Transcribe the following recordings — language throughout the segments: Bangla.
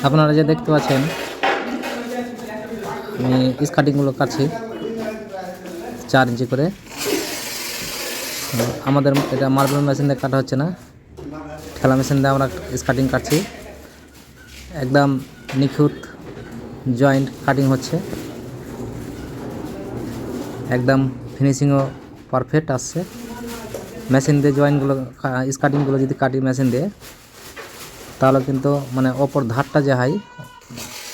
আপনারা যে দেখতে পাচ্ছেন আমি স্কার্টিংগুলো কাটছি 4 ইঞ্চি করে। আমাদের এটা মার্বেল মেশিন দিয়ে কাটা হচ্ছে না, ঠেলা মেশিন দিয়ে আমরা স্কার্টিং কাটছি। একদম নিখুঁত জয়েন্ট কাটিং হচ্ছে, একদম ফিনিশিংও পারফেক্ট আসছে। মেশিন দিয়ে জয়েন্টগুলো স্কার্টিংগুলো যদি কাটি মেশিন দিয়ে, তাহলে কিন্তু মানে ওপর ধারটা যে হয়,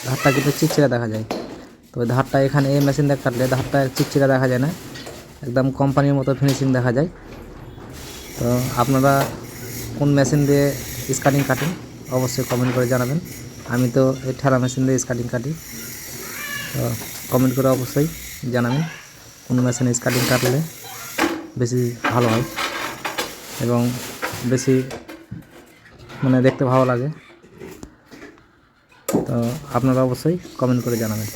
ধারটা কিন্তু চিকচিকা দেখা যায়। তো ওই ধারটা এখানে এই মেশিন দিয়ে কাটলে ধারটা চিকচিকা দেখা যায় না, একদম কোম্পানির মতো ফিনিশিং দেখা যায়। তো আপনারা কোন মেশিন দিয়ে স্কার্টিং কাটেন অবশ্যই কমেন্ট করে জানাবেন। আমি তো এই ঠেলা মেশিন দিয়ে স্কার্টিং কাটি, তো কমেন্ট করে অবশ্যই জানাবেন কোন মেশিনে স্কার্টিং কাটলে বেশি ভালো হয় এবং বেশি মানে দেখতে ভালো লাগে। তো আপনারা অবশ্যই কমেন্ট করে জানাবেন।